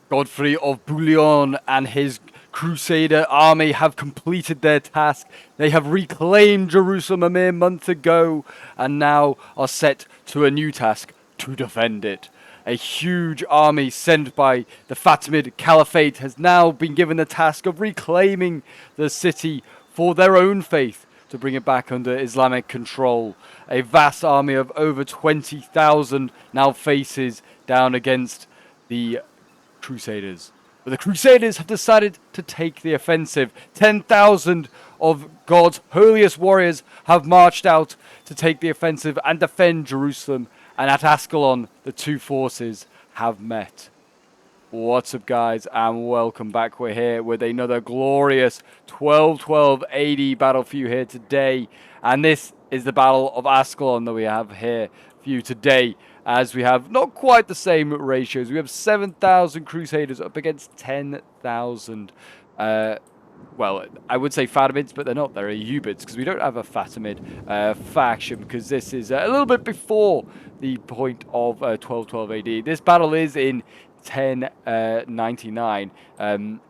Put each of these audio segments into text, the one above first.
Godfrey of Bouillon and his Crusader army have completed their task. They have reclaimed Jerusalem a mere month ago and now are set to a new task to defend it. A huge army sent by the Fatimid Caliphate has now been given the task of reclaiming the city for their own faith to bring it back under Islamic control. A vast army of over 20,000 now faces down against the Crusaders. But the Crusaders have decided to take the offensive. 10,000 of God's holiest warriors have marched out to take the offensive and defend Jerusalem. And at Ascalon, the two forces have met. What's up, guys, and welcome back. We're here with another glorious 1212 AD battle for you here today. And this is the Battle of Ascalon that we have here for you today, as we have not quite the same ratios. We have 7,000 Crusaders up against 10,000 well, I would say Fatimids, but they're not. They're Ayyubids, because we don't have a Fatimid faction, because this is a little bit before the point of 1212 AD. This battle is in 1099, the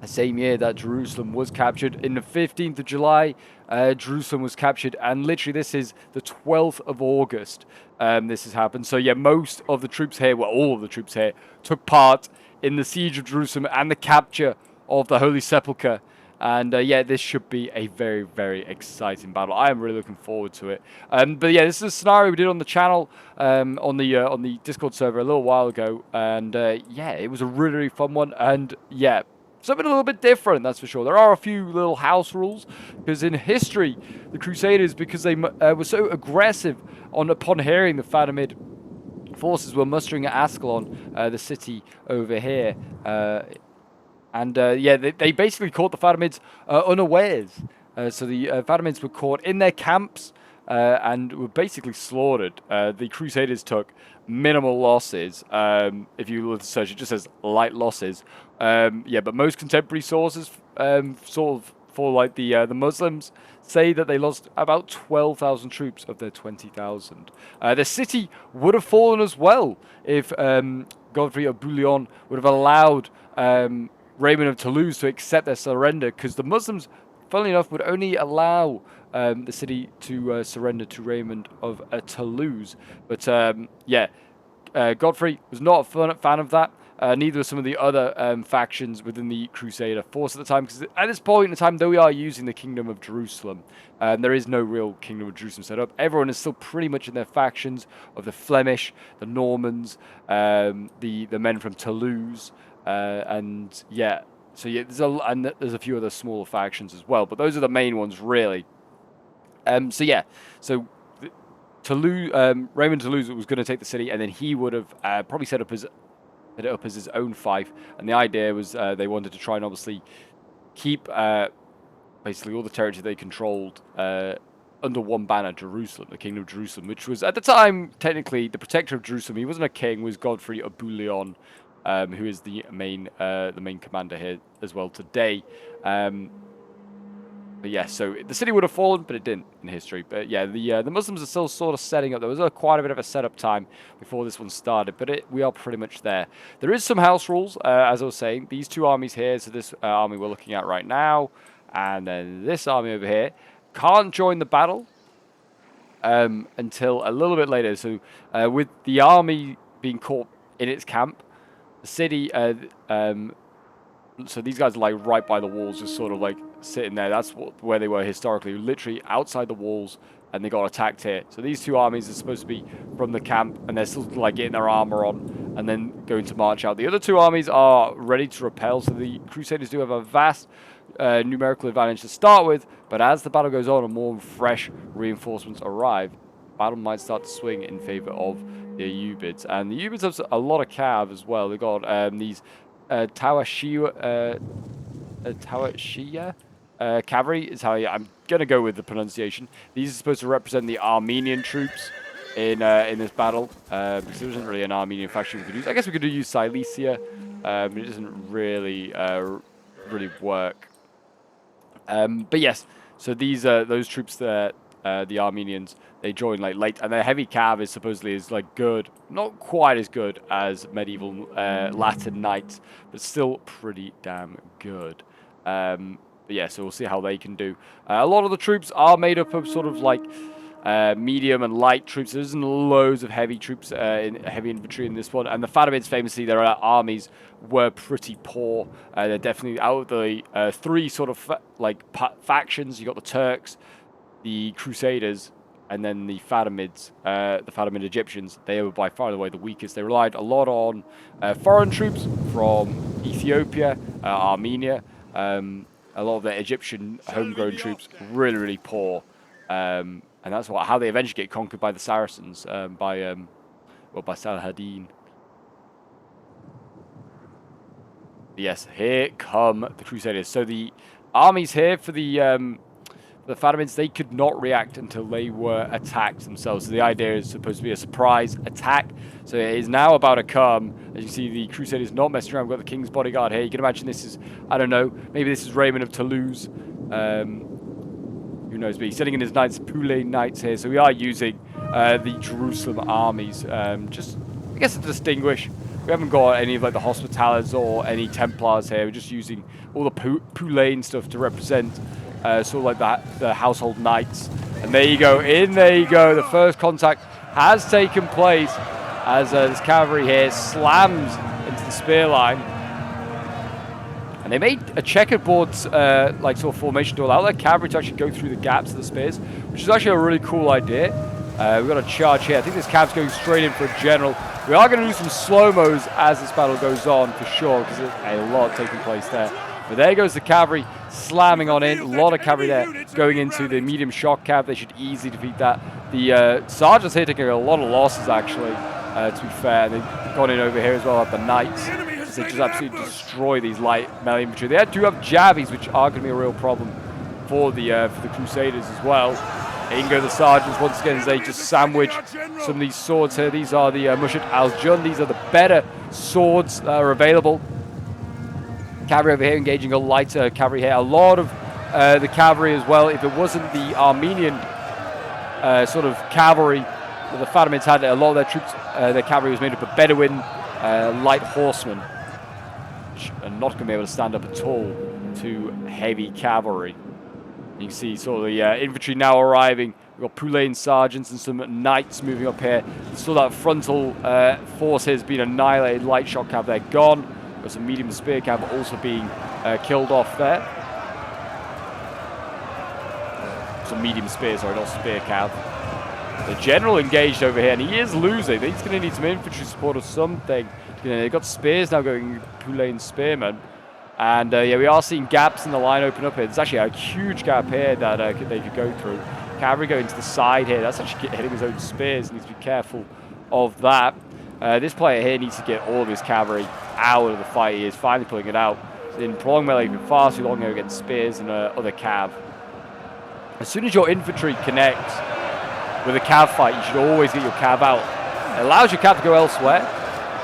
same year that Jerusalem was captured. In the 15th of July, Jerusalem was captured, and literally this is the 12th of August this has happened. So yeah, most of the troops here, well, all of the troops here, took part in the siege of Jerusalem and the capture of the Holy Sepulchre. And yeah, this should be a very, very exciting battle. I am really looking forward to it. But yeah, this is a scenario we did on the channel, on the Discord server a little while ago. And yeah, it was a really, really fun one. And yeah, something a little bit different, that's for sure. There are a few little house rules, because in history, the Crusaders, because they were so aggressive upon hearing the Fatimid forces were mustering at Ascalon, the city over here. And yeah, they basically caught the Fatimids unawares. So the Fatimids were caught in their camps and were basically slaughtered. The Crusaders took minimal losses. If you look at the search, it just says light losses. Yeah, but most contemporary sources, sort of for like the Muslims, say that they lost about 12,000 troops of their 20,000. The city would have fallen as well if Godfrey of Bouillon would have allowed Raymond of Toulouse to accept their surrender, because the Muslims, funnily enough, would only allow the city to surrender to Raymond of Toulouse. But yeah, Godfrey was not a fan of that. Neither were some of the other factions within the Crusader force at the time, because at this point in time, though we are using the Kingdom of Jerusalem, there is no real Kingdom of Jerusalem set up. Everyone is still pretty much in their factions of the Flemish, the Normans, the men from Toulouse, and yeah, so yeah, there's a few other smaller factions as well, but those are the main ones, really. So yeah, so Toulouse, Raymond Toulouse was going to take the city, and then he would have probably set it up as his own fief. And the idea was they wanted to try and obviously keep basically all the territory they controlled under one banner, Jerusalem, the Kingdom of Jerusalem, which was at the time technically the protector of Jerusalem. He wasn't a king; was Godfrey of Bouillon, who is the main commander here as well today. But yeah, so the city would have fallen, but it didn't in history. But yeah, the Muslims are still sort of setting up. There was quite a bit of a setup time before this one started, but we are pretty much there. There is some house rules, as I was saying. These two armies here, so this army we're looking at right now, and then this army over here, can't join the battle until a little bit later. So with the army being caught in its camp, the city, so these guys are like right by the walls, just sort of like sitting there. That's where they were historically, literally outside the walls, and they got attacked here. So these two armies are supposed to be from the camp, and they're still like getting their armor on and then going to march out. The other two armies are ready to repel, so the Crusaders do have a vast numerical advantage to start with, but as the battle goes on and more fresh reinforcements arrive, battle might start to swing in favor of the Ayyubids. And the Ayyubids have a lot of cav as well. They've got these Tawashia cavalry is how I'm gonna go with the pronunciation. These are supposed to represent the Armenian troops in this battle, because there isn't really an Armenian faction we could use. I guess we could use Silesia, but it doesn't really really work. But yes, so these those troops there the Armenians. They join like late, and their heavy cav is supposedly like good, not quite as good as medieval Latin knights, but still pretty damn good. But yeah, so we'll see how they can do. A lot of the troops are made up of sort of like medium and light troops. There isn't loads of heavy troops, heavy infantry in this one. And the Fatimids, famously, their armies were pretty poor. They're definitely out of the three sort of factions. You got the Turks, the Crusaders, and then the Fatimids, the Fatimid Egyptians. They were by far and away the weakest. They relied a lot on foreign troops from Ethiopia, Armenia. A lot of the Egyptian homegrown troops really, really poor. And that's how they eventually get conquered by the Saracens, by Saladin. Yes, here come the Crusaders. So the armies here for the Fatimids, they could not react until they were attacked themselves. So the idea is supposed to be a surprise attack. So it is now about to come. As you see, the Crusaders not messing around. We've got the King's Bodyguard here. You can imagine this is, I don't know, maybe this is Raymond of Toulouse. Who knows, but he's sending in his knights, Poulet knights here. So we are using the Jerusalem armies, just, I guess, to distinguish. We haven't got any of like the Hospitallers or any Templars here. We're just using all the Poulet stuff to represent sort of like the household knights. And there you go, there you go. The first contact has taken place as this cavalry here slams into the spear line. And they made a checkerboard like sort of formation to allow their cavalry to actually go through the gaps of the spears, which is actually a really cool idea. We've got a charge here. I think this cav's going straight in for a general. We are going to do some slow-mos as this battle goes on, for sure, because there's a lot taking place there. But there goes the cavalry slamming on in. A lot of cavalry there going into the medium shock cav. They should easily defeat that. The sergeants here taking a lot of losses, actually, to be fair. They've gone in over here as well at the knights. They just absolutely destroy these light melee infantry. They do have jabbies, which are going to be a real problem for the Crusaders as well. In go the sergeants once again as they just sandwich some of these swords here. These are the Mushat al-Jun. These are the better swords that are available. Cavalry over here engaging a lighter cavalry here. A lot of the cavalry as well. If it wasn't the Armenian sort of cavalry that the Fatimids had, a lot of their troops, their cavalry was made up of Bedouin light horsemen, which are not going to be able to stand up at all to heavy cavalry. You can see sort of the infantry now arriving. We've got Poulet sergeants and some knights moving up here. So that frontal force here has been annihilated. Light shot cav, they're gone. We've got some medium spear cav also being killed off there. Some medium spears, sorry, not spear cav. The general engaged over here, and he is losing. He's going to need some infantry support or something. You know, they've got spears now going, Poulet and spearmen. And yeah, we are seeing gaps in the line open up here. There's actually a huge gap here that they could go through. Cavalry going to the side here. That's actually hitting his own spears. He needs to be careful of that. This player here needs to get all of his cavalry out of the fight. He is finally pulling it out. In prolonged melee, he's been far too long against spears and other cav. As soon as your infantry connects with a cav fight, you should always get your cav out. It allows your cav to go elsewhere,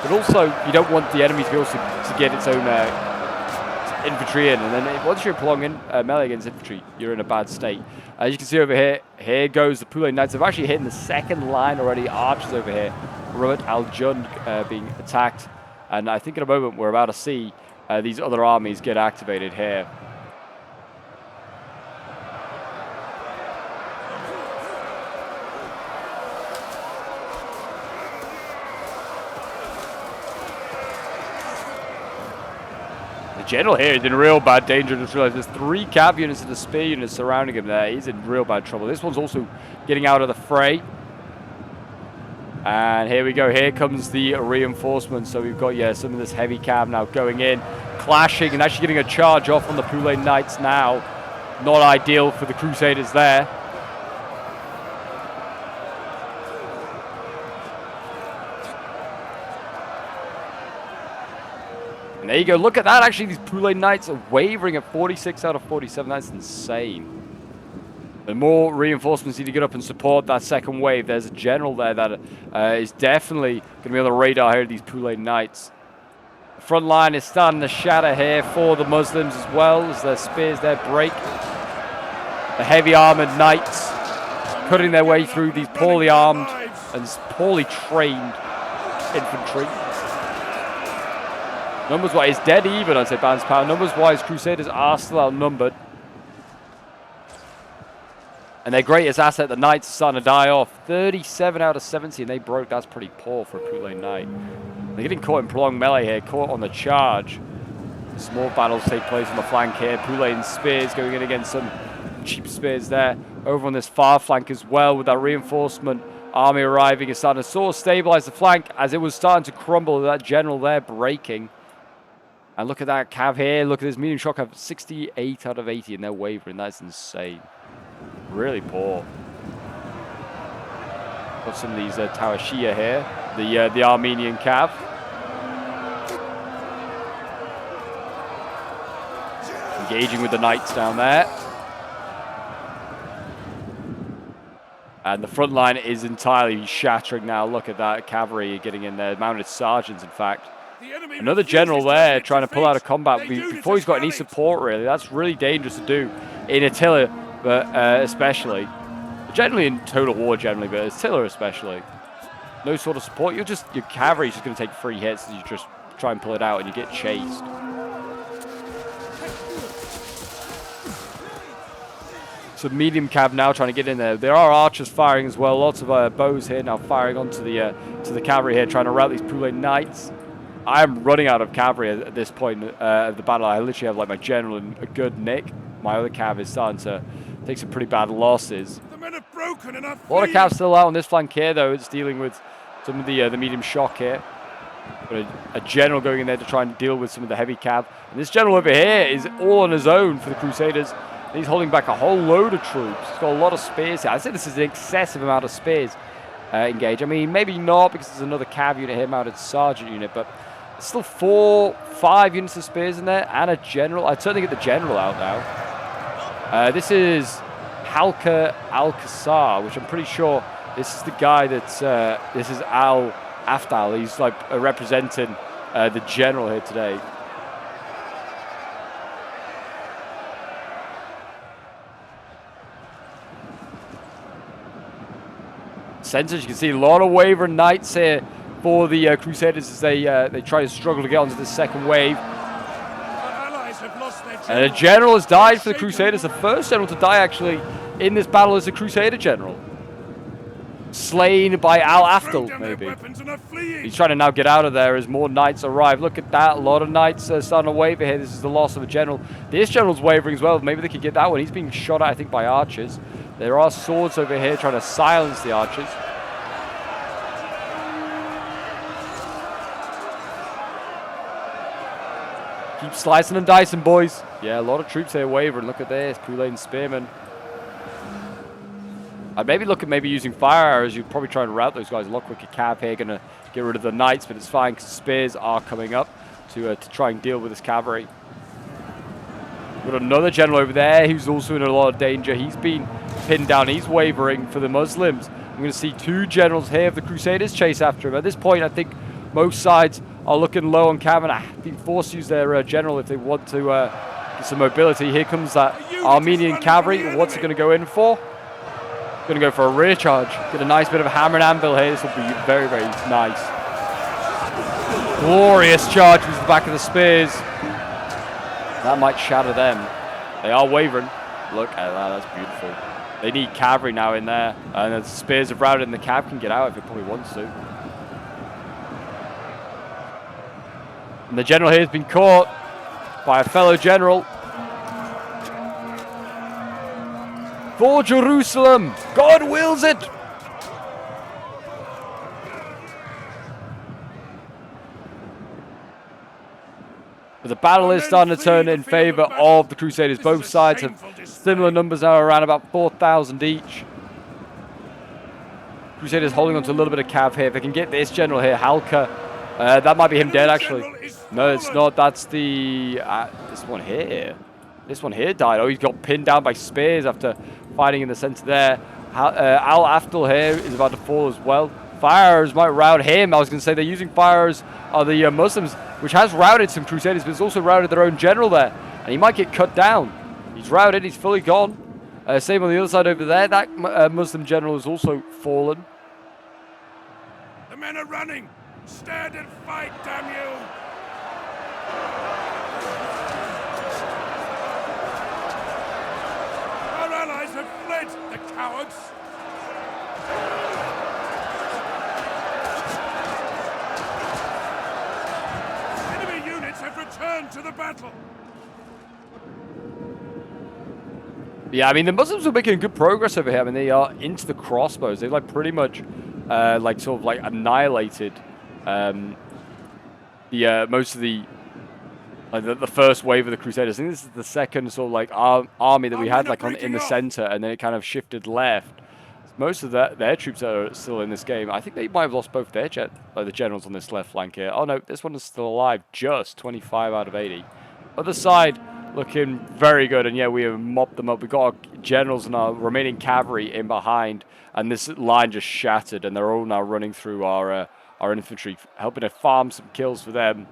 but also you don't want the enemy to be able to get its own infantry in, and then once you're prolonging melee against infantry, you're in a bad state. As you can see over here, here goes the Poulet Knights. They've actually hit in the second line already. Archers over here, Ramat al-Jund being attacked, and I think in a moment we're about to see these other armies get activated here. The general here is in real bad danger. Just realized there's 3 cav units and the spear units surrounding him there. He's in real bad trouble. This one's also getting out of the fray. And here we go. Here comes the reinforcements. So we've got, yeah, some of this heavy cav now going in, clashing, and actually getting a charge off on the Poulet Knights now. Not ideal for the Crusaders there. And there you go. Look at that. Actually, these Poulet Knights are wavering at 46 out of 47. That's insane. The more reinforcements need to get up and support that second wave. There's a general there that is definitely going to be on the radar here, these Poulet Knights. The front line is starting to shatter here for the Muslims as well as their spears there break. The heavy armored knights cutting their way through these poorly armed and poorly trained infantry. Numbers-wise, it's dead even, I'd say, Balanced Power. Numbers-wise, Crusaders are still outnumbered. And their greatest asset, the Knights, are starting to die off. 37 out of 70, and they broke. That's pretty poor for a Poulet Knight. They're getting caught in prolonged melee here, caught on the charge. Small battles take place on the flank here. Poulet and spears going in against some cheap spears there. Over on this far flank as well, with that reinforcement army arriving, is starting to sort of stabilize the flank as it was starting to crumble. That general there breaking. And look at that cav here. Look at this medium shock cav, 68 out of 80, and they're wavering. That's insane. Really poor. Got some of these Tawashia here, the Armenian cav. Engaging with the knights down there. And the front line is entirely shattering now. Look at that cavalry getting in there, mounted sergeants in fact. Another general there trying to pull out of combat before he's got any support really. That's really dangerous to do in Attila. But especially, generally in total war generally, but Attila especially. No sort of support. Your cavalry's just going to take 3 hits as you just try and pull it out and you get chased. So medium cav now trying to get in there. There are archers firing as well. Lots of bows here now firing onto the cavalry here, trying to rout these Poulet Knights. I am running out of cavalry at this point of the battle. I literally have like my general and a good nick. My other cav is starting to take some pretty bad losses. The men have broken and are a lot of cavs still out on this flank here, though. It's dealing with some of the medium shock here. But a general going in there to try and deal with some of the heavy cav. And this general over here is all on his own for the Crusaders. And he's holding back a whole load of troops. He's got a lot of spears here. I'd say this is an excessive amount of spears engaged. I mean, maybe not because there's another cav unit here, mounted sergeant unit, but there's still 5 units of spears in there and a general. I'd certainly get the general out now. This is Halka Al-Qassar, which I'm pretty sure this is the guy that's, this is Al-Afdal. He's like representing the general here today. Centers, you can see a lot of wavering knights here for the Crusaders as they try to struggle to get onto the second wave. And a general has died for the Crusaders. The first general to die, actually, in this battle is a Crusader general. Slain by Al-Afdal, maybe. He's trying to now get out of there as more knights arrive. Look at that. A lot of knights starting to waver here. This is the loss of a general. This general's wavering as well. Maybe they could get that one. He's being shot at, I think, by archers. There are swords over here trying to silence the archers. Keep slicing and dicing, boys. Yeah, a lot of troops here wavering. Look at this. Poulet and Spearmen. I'd maybe look at using fire arrows. You'd probably try and rout those guys a lot quicker. Cav here going to get rid of the knights, but it's fine because spears are coming up to try and deal with this cavalry. We've got another general over there who's also in a lot of danger. He's been pinned down. He's wavering for the Muslims. I'm going to see 2 generals here of the Crusaders chase after him. At this point, I think most sides are looking low on cav and have been forced to use their general if they want to get some mobility. Here comes that Armenian cavalry. What's it going to go in for? Going to go for a rear charge. Get a nice bit of a hammer and anvil here. This will be very, very nice. Glorious charge with the back of the spears. That might shatter them. They are wavering. Look at that. That's beautiful. They need cavalry now in there. And the spears have routed and the cav can get out if it probably wants to. And the general here has been caught by a fellow general. For Jerusalem! God wills it! But the battle is starting to turn in favor of the Crusaders. Both sides have similar numbers now, around about 4,000 each. Crusaders holding on to a little bit of cav here. If they can get this general here, Halka, that might be him dead actually. No, it's not. That's the this one here. This one here died. Oh, he's got pinned down by spears after fighting in the center there. Al-Afdal here is about to fall as well. Fire arrows might rout him. I was going to say they're using fire arrows on the Muslims, which has routed some Crusaders, but it's also routed their own general there. And he might get cut down. He's routed. He's fully gone. Same on the other side over there. That Muslim general has also fallen. The men are running! Stand and fight, damn you! Our allies have fled, the cowards! Enemy units have returned to the battle! Yeah, I mean, the Muslims are making good progress over here. I mean, they are into the crossbows. They've, like, pretty much, like, sort of, like, annihilated most of the first wave of the Crusaders. I think this is the second sort of, like, army that we had, like, in the center, and then it kind of shifted left. Most of their troops are still in this game. I think they might have lost both their the generals on this left flank here. Oh, no, this one is still alive. Just 25 out of 80. Other side looking very good, and yeah, we have mopped them up. We've got our generals and our remaining cavalry in behind, and this line just shattered, and they're all now running through our infantry, helping to farm some kills for them.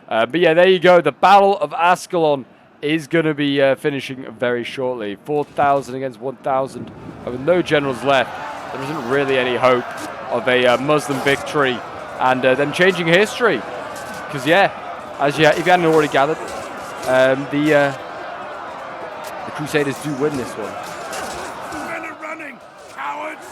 But yeah, there you go. The Battle of Ascalon is going to be finishing very shortly. 4,000 against 1,000. With no generals left, there isn't really any hope of a Muslim victory and them changing history. Because yeah, if you hadn't already gathered, the Crusaders do win this one. Men are running, cowards!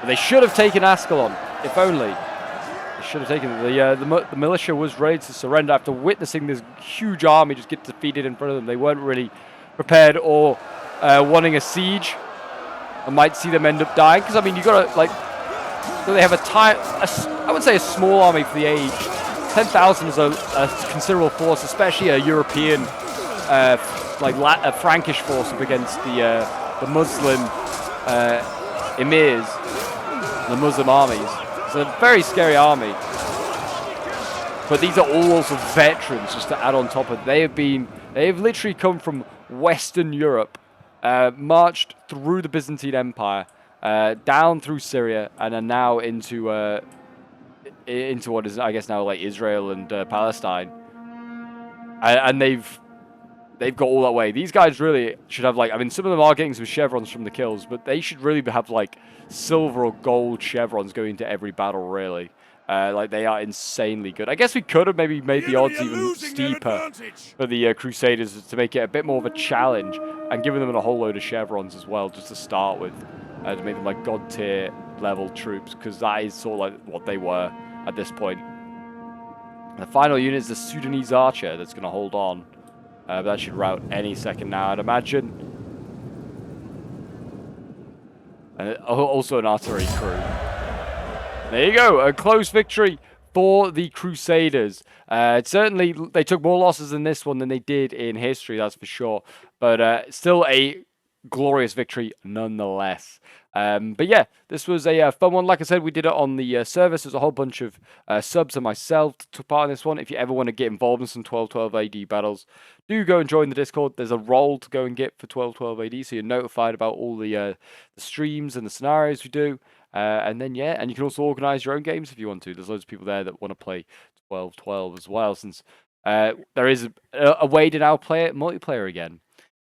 But they should have taken Ascalon, if only. They should have taken it. The militia was ready to surrender after witnessing this huge army just get defeated in front of them. They weren't really prepared or wanting a siege. I might see them end up dying because I mean you got to like. So they have I would say a small army for the age. 10,000 is a considerable force, especially a European, a Frankish force up against the Muslim emirs, the Muslim armies. It's a very scary army. But these are all also veterans, just to add on top of it. They have literally come from Western Europe, marched through the Byzantine Empire, down through Syria, and are now into what is, I guess, now like Israel and Palestine, and they've got all that way. These guys really should have like, I mean, some of them are getting some chevrons from the kills, but they should really have like silver or gold chevrons going into every battle. Really, like they are insanely good. I guess we could have maybe made the odds even steeper for the Crusaders to make it a bit more of a challenge, and giving them a whole load of chevrons as well, just to start with, to make them like god tier level troops, because that is sort of like what they were at this point. The final unit is the Sudanese archer that's going to hold on. But that should rout any second now, I'd imagine. And also an artillery crew. There you go, a close victory for the Crusaders. Certainly, they took more losses in this one than they did in history, that's for sure. But still a glorious victory nonetheless. But yeah, this was a fun one. Like I said, we did it on the service. There's a whole bunch of subs and myself took part in this one. If you ever want to get involved in some 1212 AD battles, do go and join the Discord. There's a role to go and get for 1212 AD, so you're notified about all the streams and the scenarios we do. And then yeah, and you can also organize your own games if you want to. There's loads of people there that want to play 1212 as well, since there is a way to now play it multiplayer again.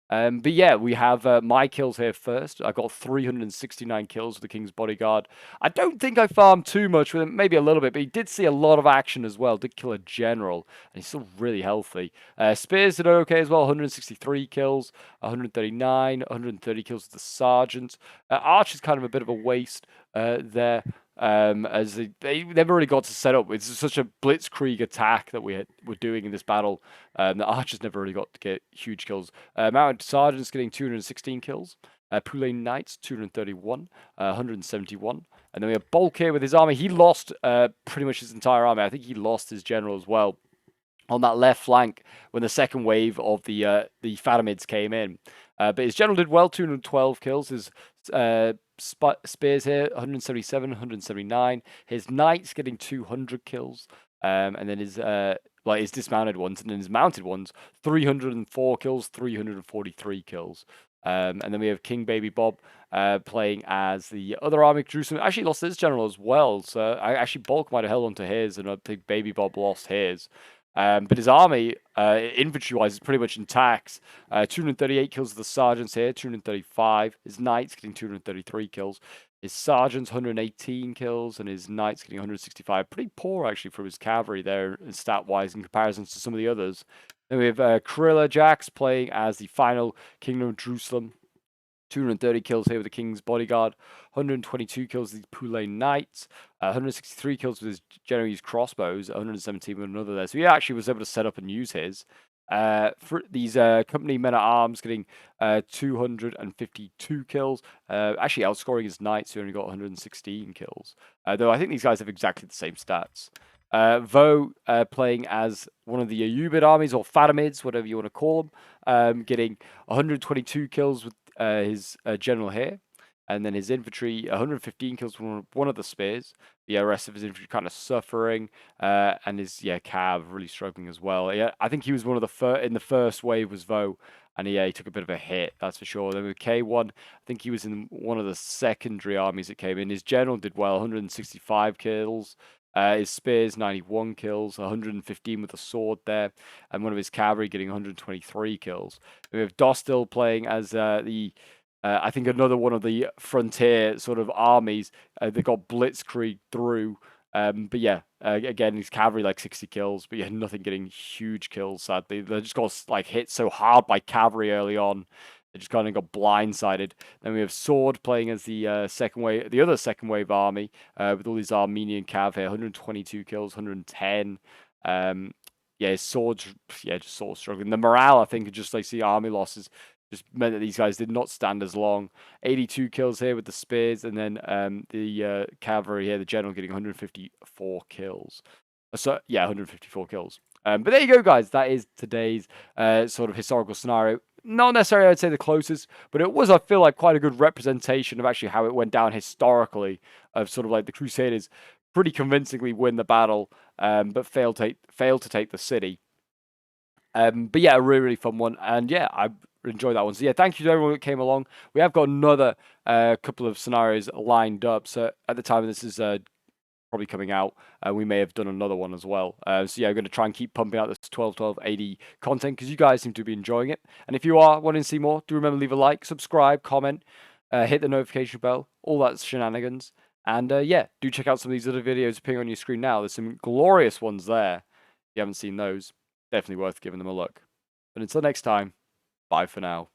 But yeah, we have my kills here first. I got 369 kills with the King's Bodyguard. I don't think I farmed too much with him, maybe a little bit, but he did see a lot of action as well. Did kill a general, and he's still really healthy. Spears did okay as well, 163 kills, 139, 130 kills with the Sergeant. Archer's kind of a bit of a waste there. As they never really got to set up. It's such a blitzkrieg attack that we're doing in this battle. The archers never really got to get huge kills. Mounted sergeants getting 216 kills. Poulet Knights 231, 171, and then we have Bulk here with his army. He lost pretty much his entire army. I think he lost his general as well on that left flank when the second wave of the Fatimids came in. But his general did well, 212 kills. His spears here, 177, 179. His knights getting 200 kills. And then his dismounted ones, and then his mounted ones, 304 kills, 343 kills. And then we have King Baby Bob playing as the other army. Jerusalem actually lost his general as well. So actually Bulk might have held on to his, and I think Baby Bob lost his. But his army, infantry-wise, is pretty much intact. 238 kills of the sergeants here, 235. His knights getting 233 kills. His sergeants 118 kills, and his knights getting 165. Pretty poor actually from his cavalry there, stat-wise, in comparison to some of the others. Then we have Krilla Jax playing as the final Kingdom of Jerusalem. 230 kills here with the King's Bodyguard, 122 kills with the Poulet Knights, 163 kills with his Genoese crossbows, 117 with another there. So he actually was able to set up and use his. For these company men at arms getting 252 kills, actually outscoring his knights who only got 116 kills. Though I think these guys have exactly the same stats. Vo playing as one of the Ayyubid armies, or Fatimids, whatever you want to call them, getting 122 kills with his general here, and then his infantry 115 kills from one of the spears. The rest of his infantry kind of suffering, and his cav really struggling as well. Yeah, I think he was one of the in the first wave was Vo, and he took a bit of a hit, that's for sure. Then with K1, I think he was in one of the secondary armies that came in. His general did well, 165 kills. His spears 91 kills, 115 with the sword there, and one of his cavalry getting 123 kills. We have Dostil playing as I think another one of the frontier sort of armies that got blitzkrieg through. But yeah, again, his cavalry like 60 kills, but yeah, nothing getting huge kills, sadly. They just got like hit so hard by cavalry early on. They just kind of got blindsided. Then we have Sword playing as the second wave, the other second wave army, with all these Armenian cav here, 122 kills, 110. Yeah, his Sword's just sort of struggling. The morale, I think, just like the army losses just meant that these guys did not stand as long. 82 kills here with the spears, and then the cavalry here, the general getting 154 kills. So yeah, 154 kills. But there you go, guys. That is today's sort of historical scenario. Not necessarily, I'd say, the closest, but it was, I feel like, quite a good representation of actually how it went down historically, of sort of like the Crusaders pretty convincingly win the battle, but failed to take the city. But yeah, a really, really fun one. And yeah, I enjoyed that one. So yeah, thank you to everyone that came along. We have got another couple of scenarios lined up. So at the time this is probably coming out, we may have done another one as well. So yeah, I'm going to try and keep pumping out this 12-12 AD content because you guys seem to be enjoying it. And if you are wanting to see more, do remember leave a like, subscribe, comment, hit the notification bell, all that shenanigans. And yeah, do check out some of these other videos appearing on your screen now. There's some glorious ones there. If you haven't seen those, definitely worth giving them a look. But until next time, bye for now.